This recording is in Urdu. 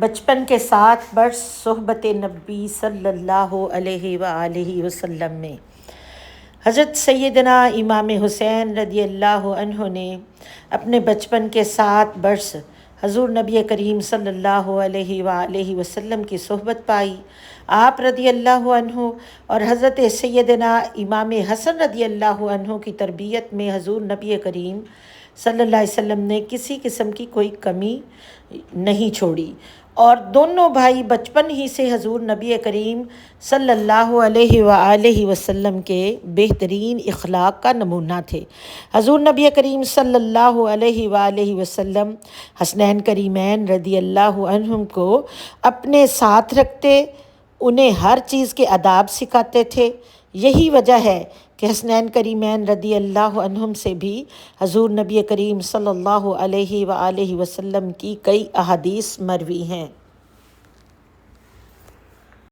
بچپن کے 7 برس صحبت نبی صلی اللہ علیہ وآلہ وسلم میں حضرت سیدنا امام حسین رضی اللہ عنہ نے اپنے بچپن کے 7 برس حضور نبی کریم صلی اللہ علیہ وآلہ وسلم کی صحبت پائی۔ آپ رضی اللہ عنہ اور حضرت سیدنا امام حسن رضی اللہ عنہ کی تربیت میں حضور نبی کریم صلی اللہ علیہ وسلم نے کسی قسم کی کوئی کمی نہیں چھوڑی، اور دونوں بھائی بچپن ہی سے حضور نبی کریم صلی اللہ علیہ وآلہ وسلم کے بہترین اخلاق کا نمونہ تھے۔ حضور نبی کریم صلی اللہ علیہ وآلہ وسلم حسنین کریمین رضی اللہ عنہم کو اپنے ساتھ رکھتے، انہیں ہر چیز کے آداب سکھاتے تھے۔ یہی وجہ ہے کہ حسنین کریمین رضی اللہ عنہم سے بھی حضور نبی کریم صلی اللہ علیہ وآلہ وسلم کی کئی احادیث مروی ہیں۔